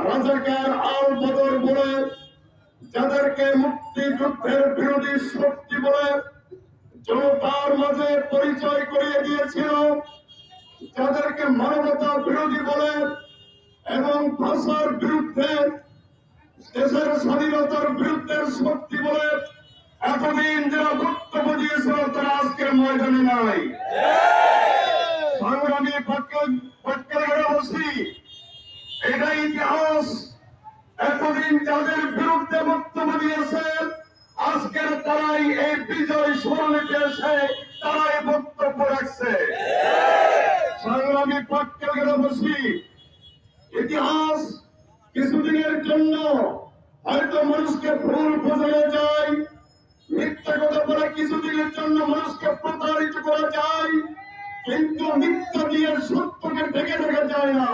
রাজাকার আল বদর বলে, যাদেরকে মুক্তিযুদ্ধের বিরোধী শক্তি বলে জনতার মাঝে পরিচয় করিয়ে দিয়েছিল, যাদেরকে মানবতা বিরোধী বলে এবং ভাষার বিরুদ্ধে, দেশের স্বাধীনতার বিরুদ্ধে শক্তি বলে এতদিন যারা বক্তব্য দিয়েছিল তারা আজকের ময়দানে নাই। সংগ্রামী পক্ষে এটা ইতিহাস। এতদিন যাদের বিরুদ্ধে বক্তব্য দিয়েছে আজকের তারাই এই বিজয় স্মরণে এসে তারাই বক্তব্য রাখছে। সংগ্রামী পক্ষে ইতিহাস কিছুদিনের জন্য হয়তো মানুষকে ভুল বোঝানো যায়, মিথ্যা কথা বলে কিছুদিনের জন্য মানুষকে প্রতারিত করা যায়, কিন্তু মিথ্যা দিয়ে সত্যকে ঢেকে রাখা যায় না।